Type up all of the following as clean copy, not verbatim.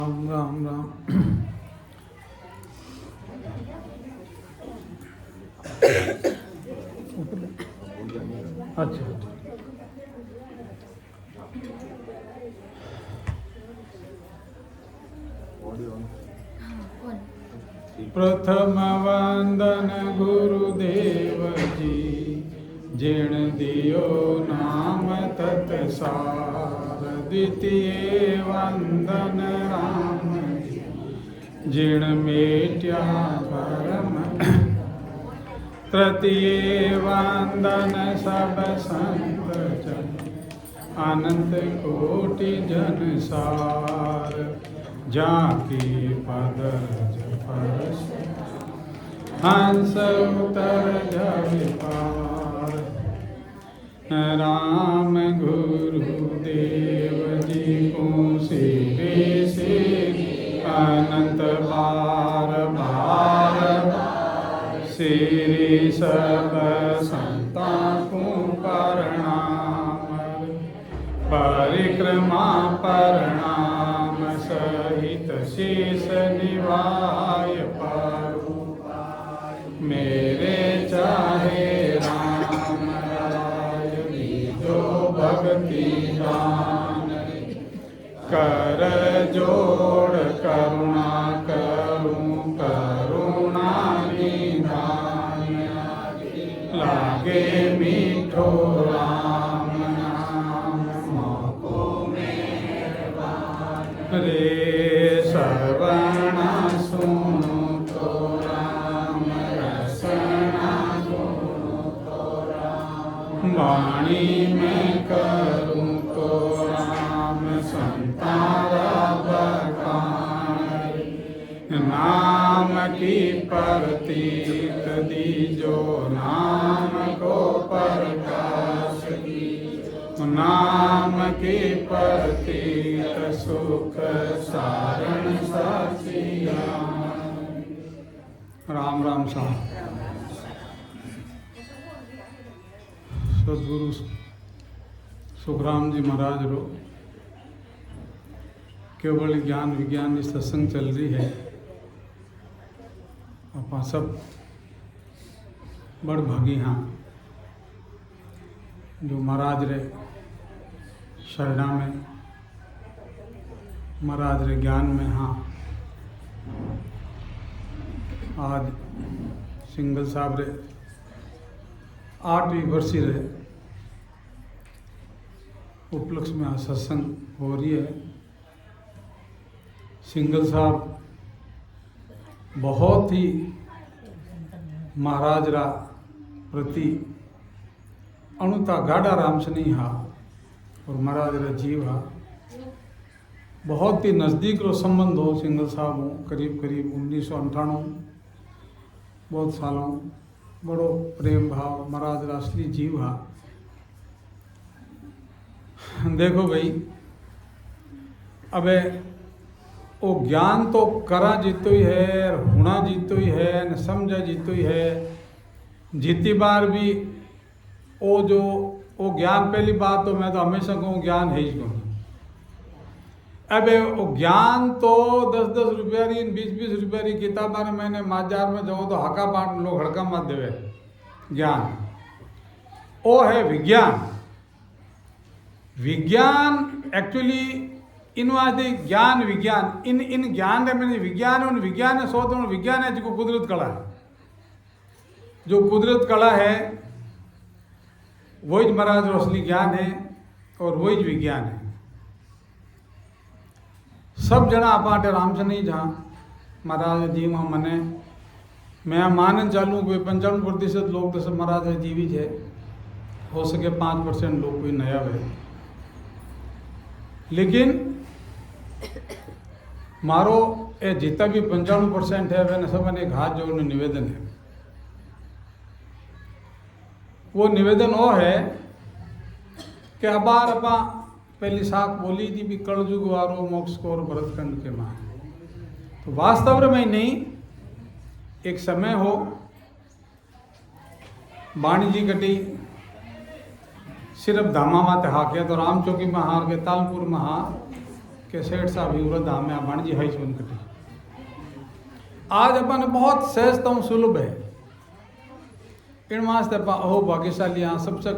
राम राम राम। अच्छा प्रथम वंदन गुरुदेव जी, जिण दियो नाम तत्सार। द्वितीय वंदन राम जी, जिण मेट्या परम। तृतीय वंदन सब संत जन, अनंत कोटि जन सार। जाकी पद परस हंस उतर जग पार। राम गुरुदेव जी को सिरे से अनंत बार बार। श्री सब संता को प्रणाम, परिक्रमा प्रणाम सहित शेष निवाय पारू। मेरे चाहे राम राज जो भक्ति दान। कर जोड़ करुणा करूं करुणा निधान। लागे मीठो राम नाम मोको मेहरबान। रे श्रवण सुनो तो राम रसना सुनो तो राम। वाणी में करूं तो राम संतारा बखान। नाम की प्रतीत दीजो नाम को प्रकाश दीजो। नाम की प्रतीत सुख सारण साचिया। राम राम साहब। सदगुरु सुखराम जी महाराज रो केवल ज्ञान विज्ञान की सत्संग चल रही है। आप सब बड़ भागी हाँ जो महाराज रे शरणा में, महाराज रे ज्ञान में हाँ। आज सिंगल साहब रे 8वीं वर्षी रहे उपलक्ष्य में सत्संग हो रही है। सिंगल साहब बहुत ही महाराज रा प्रति अणुता गाढ़ा रामसनी हा और महाराज रा जीव हा। बहुत ही नज़दीक रो संबंध हो सिंगल साहब हो। करीब करीब 1998 बहुत सालों बड़ो प्रेम भाव महाराज रा असली जीव हा। देखो भाई अबे वो ज्ञान तो करा जीतो ही है, होना जीतो ही है, न समझा जीतो ही है। जीती बार भी वो जो वो ज्ञान, पहली बात तो मैं तो हमेशा कहूँ ज्ञान है ही नहीं। अबे वो ज्ञान तो 10-10 रुपया री 20-20 रुपया री किताबा ने मैंने बाजार में जाओ तो हका बांट लोग हड़का मत देवे। ज्ञान वो है विज्ञान। विज्ञान एक्चुअली इनवादे ज्ञान विज्ञान इन ज्ञान रे मैंने विज्ञान उन विज्ञान है सो तो विज्ञान है जो कुदरत कला है। जो कुदरत कला है वही महाराज रो असली ज्ञान है और वही विज्ञान है। सब जना अपाटे रामचंद्र जहाँ महाराज जी वहाँ मने मैं मानन चालू कोई 95% लोग तो सब महाराज जीवी है। हो सके 5% लोग कोई नया है। लेकिन मारो ये जितना भी 95% है वह सब मैंने हाथ जोड़ने निवेदन है। वो निवेदन वो है कि अबार अपा पहली साख बोली थी भी कलजुग वारो मोक्ष को और भरतखंड के मां। तो वास्तव में नहीं एक समय हो बाणी जी कटी सिर्फ धामा माते हाके तो राम चौकी में हार के तालपुर में हार कि सेठ साहब ही वृद्ध हमें बाणी जी हाई सुन कटी आज अपन बहुत सहजता सुलभ है इन वास्ते हो भाग्यशाली हाँ सबसे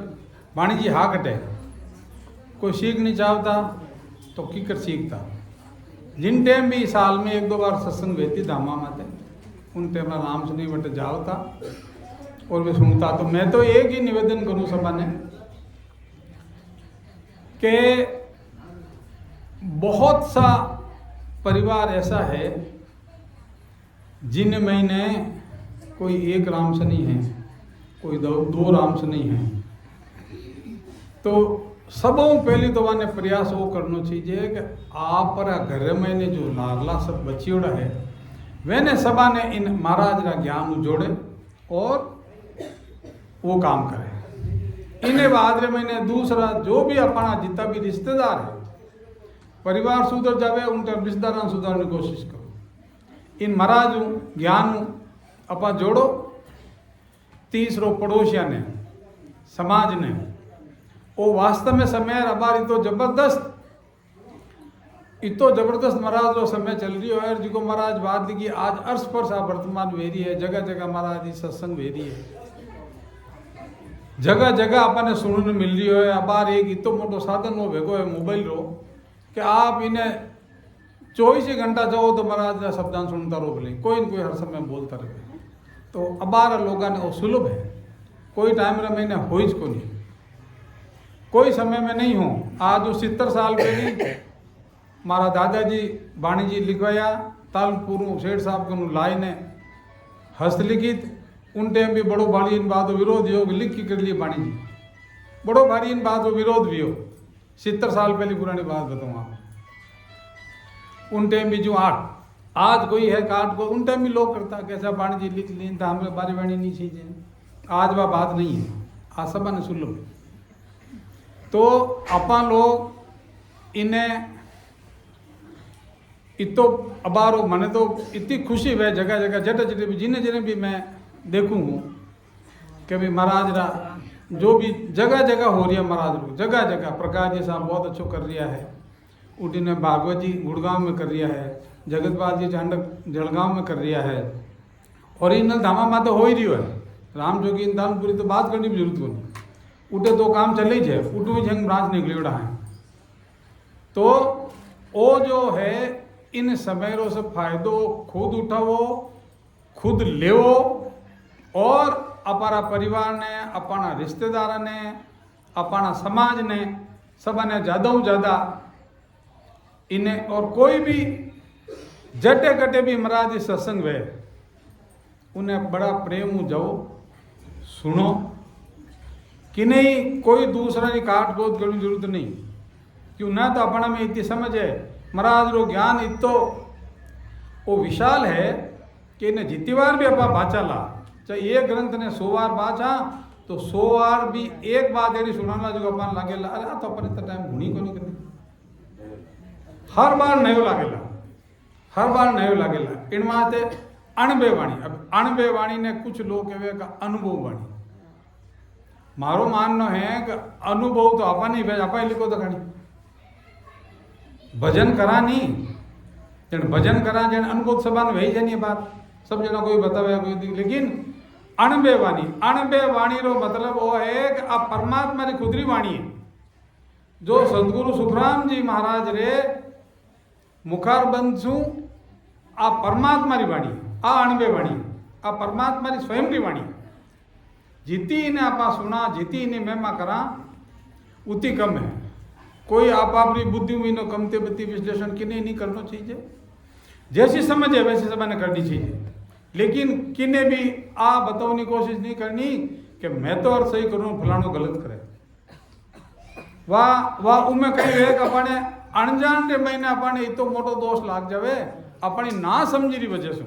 बाणी जी हा कटे कोई सीख नहीं चाहता तो की कर सीखता जिन टाइम भी साल में 1-2 बार सत्संग भेजती धामा माते उन टाइम नाम सुनी बट जावता और वे सुनता। तो मैं तो एक ही निवेदन करूं सभा ने कि बहुत सा परिवार ऐसा है जिन महीने कोई एक राम से नहीं है, कोई दो राम से नहीं है। तो सबों पहली तो वाने प्रयास वो करना चाहिए कि आप घर में जो नागला सब बचियोड़ा है वैने सभा ने इन महाराज का ज्ञान जोड़े और वो काम करे। इन्हें बाद महीने दूसरा जो भी अपना जितना भी रिश्तेदार है परिवार सुधर जावे उनका रिश्तेदार सुधारने की कोशिश करो। इन महाराज ज्ञान अपा जोड़ो। तीसरो पड़ोसिया ने समाज ने वो वास्तव में समय अबार इतो जबरदस्त महाराज रो समय चल रही है जो महाराज बात की आज अर्श पर सा वर्तमान वेरी है जगह जगह महाराज की सत्संग वेरी है जगह जगह अपने सुनने मिल रही है। अबार एक इतो मोटो साधन वो भेगो है मोबाइल रो कि आप इन्हें 24 घंटा जाओ तो महाराज का शब्दान सुनता रहो भले कोई न कोई हर समय बोलता रहे। तो अबार लोगों ने वो सुलभ है कोई टाइम रे महीने हो को नहीं कोई समय में नहीं हो। आज 70 साल पहले मारा दादाजी बाणी जी लिखवाया तालपुर सेठ साहब को लाइन है हस्तलिखित उन टाइम भी बड़ो भारी इन बात विरोध योग लिख के कर लिए बाणी जी बड़ो भारी इन बात विरोध भी हो 70 साल पहले पुरानी बात बताऊँ आप। उन टाइम भी जो आज कोई है काट को उन टाइम भी लोग करता कैसा बाणी जी लिख ली तो हमें बारी बाणी नहीं चाहिए। आज वह बात नहीं है आज सब ने सुन लो। तो अपन लोग इन्हें इतो अबारो मने तो इतनी खुशी है जगह जगह जटे जटे भी जिन्हें जिन्हें भी मैं देखूँ हूँ कि भाई महाराज रा जो भी जगह जगह हो रही है महाराज रो जगह जगह प्रकाश जी साहब बहुत अच्छो कर रिया है उठी ने भागवत जी गुड़गांव में कर रिया है जगतपाल जी चांडक जलगांव में कर रिया है और इन धामा माते हो ही रही है राम जोगी इंदानपुरी तो बात करनी भी जरूरत को नहीं उठे तो काम चल ही है उठू जंग ब्रांच निकली उड़ा है। तो वो जो है इन समय रो सब फायदो खुद उठावो खुद लेवो और अपना परिवार ने अपना रिश्तेदार ने अपना समाज ने सब ने ज़्यादा ज़्यादा इन्हें और कोई भी जटे कटे भी महाराज सत्संग वे उन्हें बड़ा प्रेम जाओ सुनो कि नहीं कोई दूसरा की काट गोद करने की जरूरत नहीं क्यों ना तो अपना में इतनी समझ है महाराज रो ज्ञान इतो वो विशाल है कि इन्हें जितनी बार भी अपा बाचा ला चाहे एक ग्रंथ ने 100 बार बाचा तो 100 बार भी एक बात यदि सुनाना जो अपन लागे ला अरे तो अपन इतना टाइम हुनी को नहीं करनी हर बार नयो लागेला हर बार नयो लागेला इन माते अणबे वाणी। अब अणबे वाणी ने कुछ लोग कहे का अनुभव वाणी मारो मानना है कि अनुभव तो अपन ही भेज अपन लिखो तो खड़ी भजन करा नहीं जन भजन करा जन अनुभव सभा वही जानी बात सब जना कोई बतावे कोई लेकिन अणबे वाणी रो मतलब वो है कि आप परमात्मा की खुदरी वाणी है जो सदगुरु सुखराम जी महाराज रे मुखार बंधु आ परमात्मा री वाणी आ अणबे वाणी आ परमात्मा री स्वयं री वाणी जितनी इन्हें आपा सुना जितनी इन्हें महिमा करा उतनी कम है। कोई आप अपनी बुद्धि में कमते बत्ती विश्लेषण किन्हें नहीं करना चाहिए जैसी समझ है वैसी सब ने करनी चाहिए लेकिन किन्हें भी आ बताने की कोशिश नहीं करनी कि मैं तो और सही करूँ फलानो गलत करे वाह उमें कहीं है कि अपने अनजान के महीने अपने इतो मोटो दोष लाग जावे अपनी ना समझी री वजह से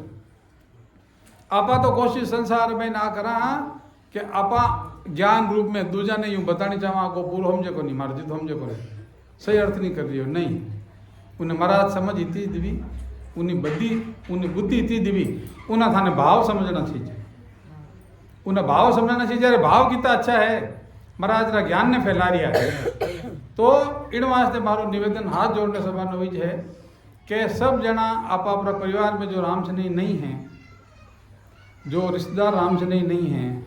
आपा तो कोशिश संसार में ना करा कि आपा ज्ञान रूप में दूजा ने यूँ बतानी चाहवा को पूरा हमजे को नहीं मार जित हमजे को नहीं सही अर्थ नहीं कर रही हो नहीं उन्हें महाराज समझ इतनी दिवी उन्हें बुद्धि इतनी दिवी उन्हें थाने भाव समझना चाहिए उन्हें भाव समझना चाहिए अरे भाव कितना अच्छा है महाराज का ज्ञान ने फैला रिया है तो इन वास्ते मारो निवेदन हाथ जोड़ने सभा हुई है कि सब जना आप अपना परिवार में जो राम स्नेही नहीं हैं, जो रिश्तेदार राम स्नेही नहीं हैं,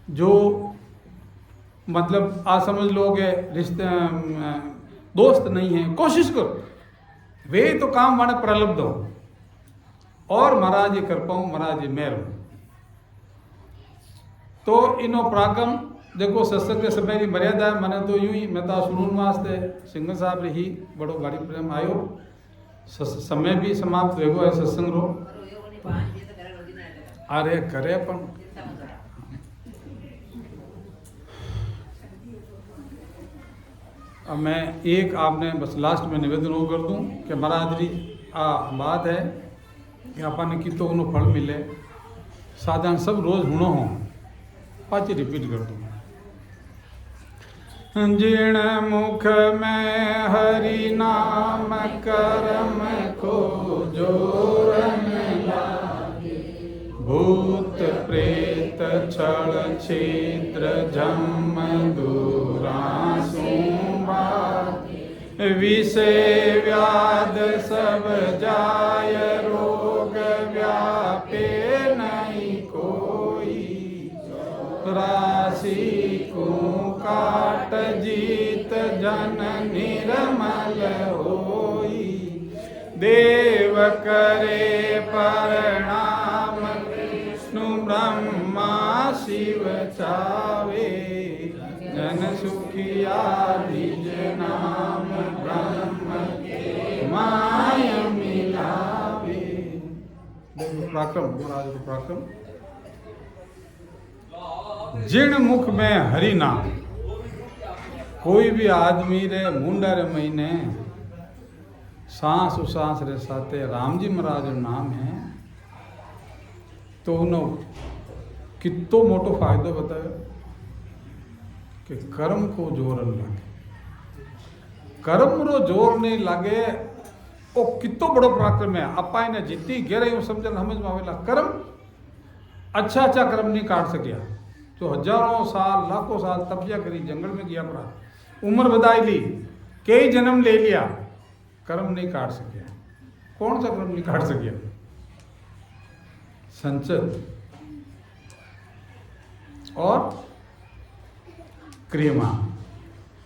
जो मतलब आज समझ लोगे रिश्ते दोस्त नहीं हैं, कोशिश करो वे तो काम वाने प्रलब्ध हो और महाराज कर पाऊँ, महाराज मेहर हो। तो इनो प्रागम देखो सत्संग के समय की मर्यादा है। मैंने तो यूं ही मैं तो सुनून वास्ते सिंगल साहब ही बड़ो गाड़ी प्रेम आयो, समय भी समाप्त हो गयो है सत्संग रो। अरे करे पण अब मैं एक आपने बस लास्ट में निवेदन वो कर दूं कि महाराज जी आ बात है कि अपन की तो उन्होंने फल मिले साधारण सब रोज हुणो हो पाची रिपीट कर दूं। जिण मुख में हरि नाम करम को जोरन लागे, भूत प्रेत छल छिद्र जम दूरासु विषय व्याध सब जाय, रोग व्यापे नहीं कोई, राशि को काट जीत जन निर्मल होई, देव करे प्रणाम विष्णु ब्रह्मा शिव चावे, जन सुखिया निज नाम ब्रह्म के माय मिलावे। देखो पराक्रम, महाराज को पराक्रम। जिण मुख में हरि नाम, कोई भी आदमी रे मुंडा रे महीने सांस उसांस रे साथे राम जी महाराज नाम है तो उन्होंने कितो मोटो फायदो बतायो कि कर्म को जोर लागे, कर्म रो जोर नहीं लागे ओ कितो बड़ो पराक्रम है। अपा ने जितनी गहराई समझन समझ में आवेला, कर्म अच्छा कर्म नहीं काट सकिया, जो हजारों साल लाखों साल तपस्या करी जंगल में गया पड़ा, उम्र बधाई ली, कई जन्म ले लिया, कर्म नहीं काट सकिया। कौन सा कर्म नहीं काट सकिया? संचित और क्रियमा।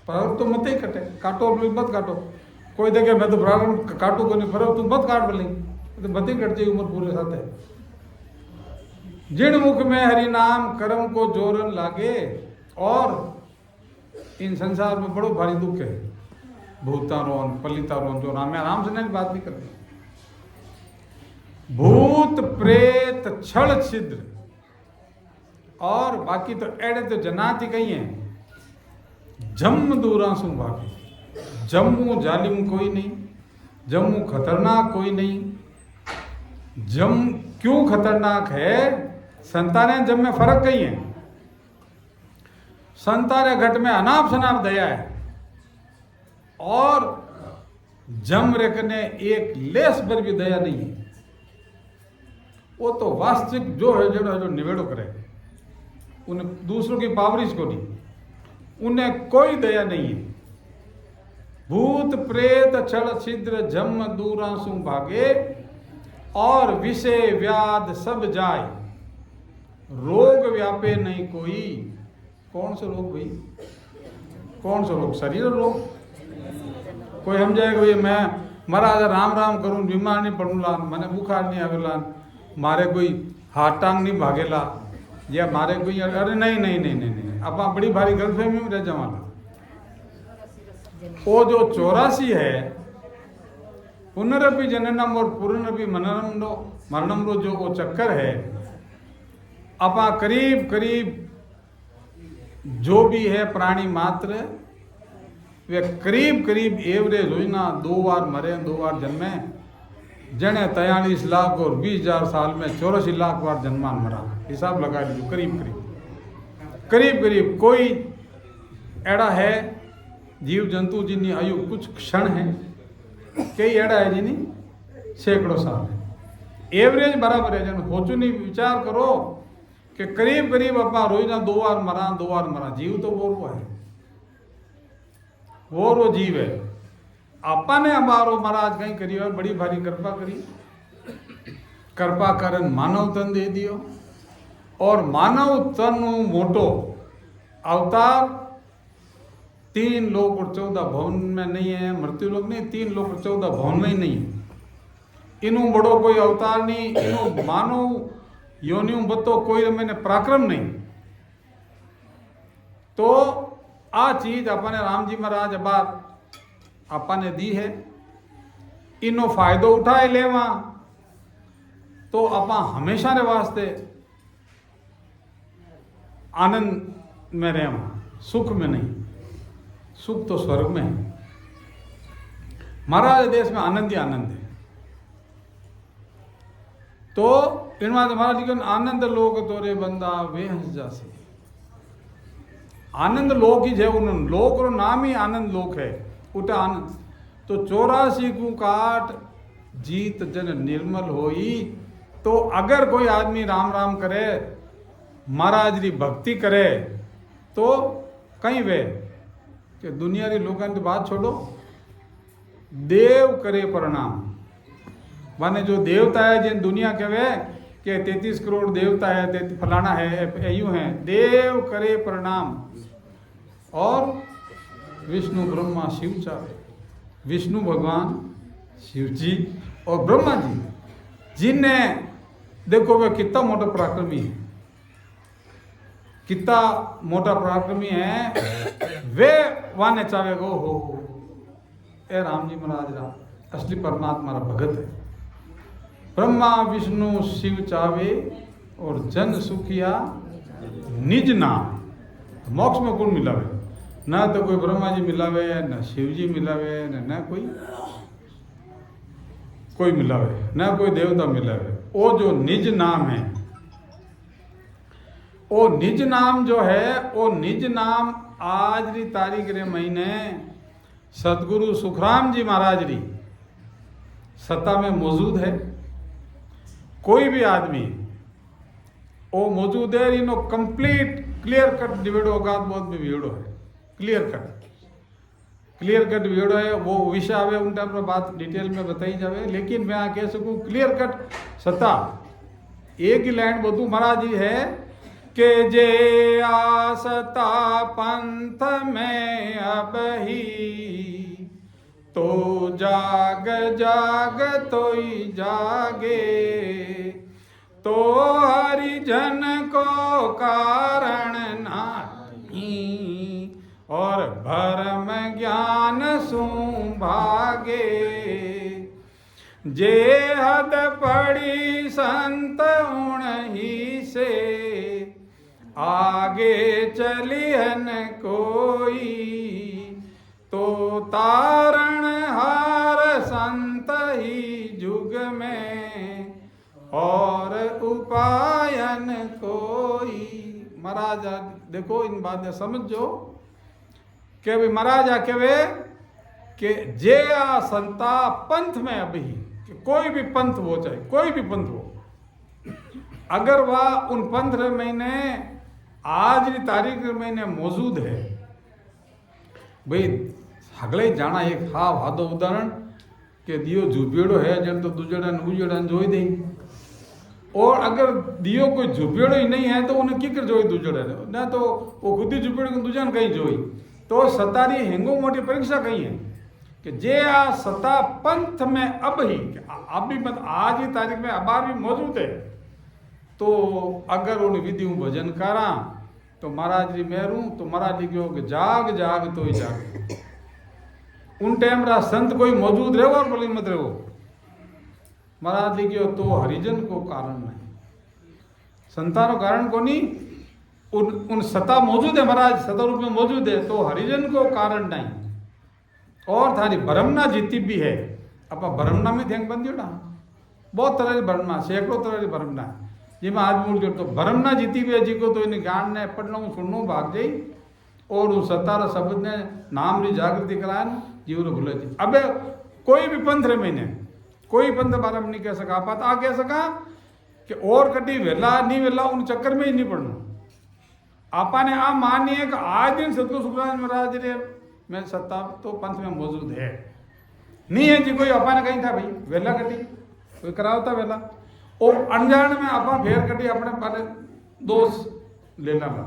पर तो मत ही कटे, काटो मत काटो। कोई देखे मैं तो प्रारंभ काटू को नहीं, पर तुम मत काट बोली तो मत ही कट जाए उम्र पूरे साथ है। जिण मुख में हरि नाम कर्म को जोरन लागे, और इन संसार में बड़ो भारी दुख है, भूता रोन पलिता रोन, जो राम से नहीं बात नहीं करते, भूत प्रेत छल छिद्र, और बाकी तो एड़े तो जनाति कही है, जम दूरा सु भागी, जम्मू जालिम कोई नहीं, जम्मू खतरनाक कोई नहीं। जम क्यों खतरनाक है? संताने जम में फर्क कहीं है, संताने घट में अनाप शनाप दया है, और जम रेखने एक लेस पर भी दया नहीं है। वो तो वास्तविक जो है जो निवेड़ो करे, उन्हें दूसरों की पावरिश को नहीं, उन्हें कोई दया नहीं है। भूत प्रेत छल छिद्र जम दूरासु भागे, और विषय व्याध सब जाय, रोग व्यापे नहीं कोई। कौन सा रोग भाई? कौन सा रोग? शरीर रोग। कोई हम जाएगा भाई मैं महाराज राम राम करूं, बीमार नहीं पड़ूला, मैंने बुखार नहीं आवेला, मारे कोई हाथ टांग नहीं भागेला, या मारे कोई अरे नहीं नहीं नहीं नहीं नहीं, अब आप बड़ी भारी गलतफहमी में रह जावाना। वो जो 84 है, पुनरपि जननम और पुनरपि मरणम रो जो वो चक्कर है, अपा करीब करीब जो भी है प्राणी मात्र, वे करीब करीब एवरेज हुई ना 2 बार मरे, 2 बार जन्मे। जने 43 लाख और 20,000 साल में 84 लाख बार जन्मान मरा, हिसाब लगा लीजिए करीब करीब करीब। कोई एड़ा है जीव जंतु जिन्नी आयु कुछ क्षण है, कई एड़ा है जिन्नी सैकड़ों साल है, एवरेज बराबर है। जन सोचो नहीं, विचार करो कि करीब करीब अपना रोज ना 2 बार मरा, 2 बार मरा, जीव तो बोल हुआ है। वो जीव है। आपने अमारो महाराज कहीं करी है, बड़ी भारी कृपा करी, कृपा करन मानव तन दे दियो। और मानव तन मोटो अवतार 3 लोक और 14 भवन में नहीं है, मृत्यु लोक नहीं, 3 लोक और 14 भवन में ही नहीं है। इनू बड़ो कोई अवतार नहीं, इनू मानव योनियों बतो कोई मैंने पराक्रम नहीं। तो आ चीज अपने राम जी महाराज अबार आपने दी है, इनो फायदो उठाए लेवा तो आप हमेशा रे वास्ते आनंद में रहवा, सुख में नहीं। सुख तो स्वर्ग में है। महाराज देश में आनंद ही आनंद है। तो इनमें महाराज जी आनंद लोक तोरे बंदा वे हंस जासे। आनंद लोक ही है, उन लोक रो नाम ही आनंद लोक है। उठा आनंद तो 84 को काट जीत जन निर्मल होई। तो अगर कोई आदमी राम राम करे, महाराज री भक्ति करे, तो कहीं वे कि दुनिया री लोगों की बात छोड़ो, देव करे प्रणाम। माने जो देवता है जिन दुनिया के वे कि 33 करोड़ देवता है, 33 फलाना है, यूं है, देव करे प्रणाम। और विष्णु ब्रह्मा शिव चाहे, विष्णु भगवान शिव जी और ब्रह्मा जी, जिनने देखो वे कितना मोटा पराक्रमी है, कितना मोटा पराक्रमी है। वे वाने चावे गो हो ए राम जी महाराज राम असली परमात्मा रा भगत है। ब्रह्मा विष्णु शिव चावे और जन सुखिया निज नाम। मोक्ष में कौन मिलावे? ना तो कोई ब्रह्मा जी मिलावे, ना शिव जी मिलावे, ना कोई मिलावे, ना कोई देवता मिलावे। वो जो निज नाम है, वो निज नाम जो है, वो निज नाम आज री तारीख रे महीने सदगुरु सुखराम जी महाराज री सत्ता में मौजूद है। कोई भी आदमी वो मौजूद है, इनो कंप्लीट क्लियर कट डिवेडो होगा बहुत भी वीडियो है, क्लियर कट वीडियो है। वो विषय आवे उन टाइम पर बात डिटेल में बताई जावे, लेकिन मैं आ कह सकूँ क्लियर कट सत्ता एक ही लाइन बोलूँ महाराज जी है कि जे आसता पंथ में अब ही तो जाग जाग तोई जागे। तो हरिजन को कारण नहीं और भरम ज्ञान सु भागे। जे हद पड़ी संत उन्हीं से आगे चलिहन कोई। तो तारण हार संत ही जुग में और उपायन कोई। महाराज देखो इन बातें समझो कि भाई महाराज कहवे कि जे आ संता पंथ में अभी कि कोई भी पंथ हो, चाहे कोई भी पंथ हो, अगर वह उन पंथ महीने आज की तारीख महीने मौजूद है। भाई हगले जाना एक हा वादो उदाहरण कि दियो झूपियोड़ो है जन तो दूजड़ा उजड़ा जोई दे। और अगर दियो कोई झूपियोड़ो ही नहीं है तो उन्हें की कर जोई दूजड़ा ना, तो वो खुद ही झूपियोड़ो को दूजन कहीं जोई। तो सतारी हेंगो मोटी परीक्षा कही है कि जे आ सता पंथ में अब ही अब भी मत आज ही तारीख में अबार भी मौजूद है। तो अगर उन विधि भजन करा तो महाराज जी मेरू तो महाराज जी कहो कि जाग जाग तो ही जाग। उन टाइम रा संत कोई मौजूद रहो और बोली मत रहो। महाराज जी कहो तो हरिजन को कारण नहीं, संतानो कारण को नहीं, उन सत्ता मौजूद है, महाराज सत्ता रूप में मौजूद है, तो हरिजन को कारण नहीं। और थारी भरमना जीती भी है। अब भरमना में ध्यान बंद ना, बहुत तरह की भरमना, सैकड़ों तरह की भरमना जिसमें आज मूल तो भरमना जीती भी है जी को तो इन ज्ञान ने पढ़ना सुनना भाग जाई और उस सत्तारा शब्द ने नाम री जागृति कराए जीवन भूले जी। अब कोई भी पंथ रे महीने कोई पंथ बारे में नहीं कह सका पाता, आ कह सका कि और कटी वेला नहीं वेला उन चक्कर में ही नहीं पड़ना। आपा ने आ मानिए कि आज दिन सतगुरु सुखराज महाराज रे में सत्ता तो पंथ में मौजूद है। नहीं है जी कोई आपा ने कहीं था भाई वेला कटी कोई करावता वेला और अनजान में आपा फेर कटी अपने पर दोष लेना ला।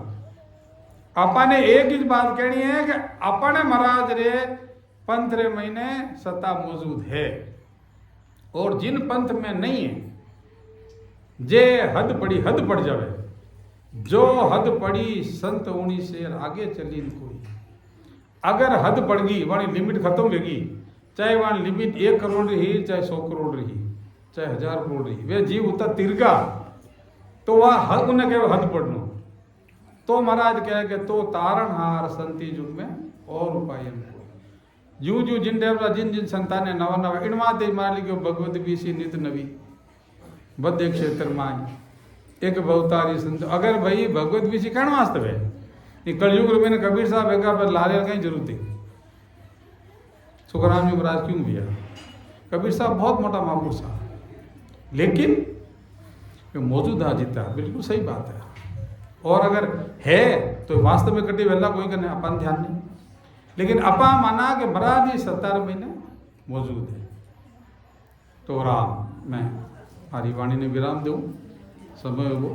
आपा ने एक ही बात कहनी है कि अपने महाराज रे पंथ रे महीने सत्ता मौजूद है और जिन पंथ में नहीं है जे हद पड़ जावे जो हद पड़ी संत उनी से आगे चली कोई। अगर हद पड़ गई वाणी लिमिट खत्म होगी चाहे वहां लिमिट 1 करोड़ रही चाहे 100 करोड़ रही चाहे 1000 करोड़ रही वे जीव उतर तिरगा तो वह हद उन्हें कहे हद पड़नो तो महाराज कहे कि तो तारण हार संति युग में और उपाय जू जू जिन देवता जिन जिन संतान नवा नवा इनवा ते मान ली भगवत बीसी नित नवी बद्य क्षेत्र मान एक बहुतारी संत। अगर भाई भगवत बीसी कहण वास्तव है ये कलयुग में कबीर साहब बेगा पर लारे कहीं जरूरत है सुखराम जी महाराज क्यों भैया कबीर साहब बहुत मोटा महापुरुष था लेकिन जो मौजूदा जीता बिल्कुल सही बात है। और अगर है तो वास्तव में कटी वेला कोई करने अपन ध्यान नहीं लेकिन अपा माना कि महाराज 17 महीने मौजूद है। तो राम मैं हमारी वाणी ने विराम दूं समय वो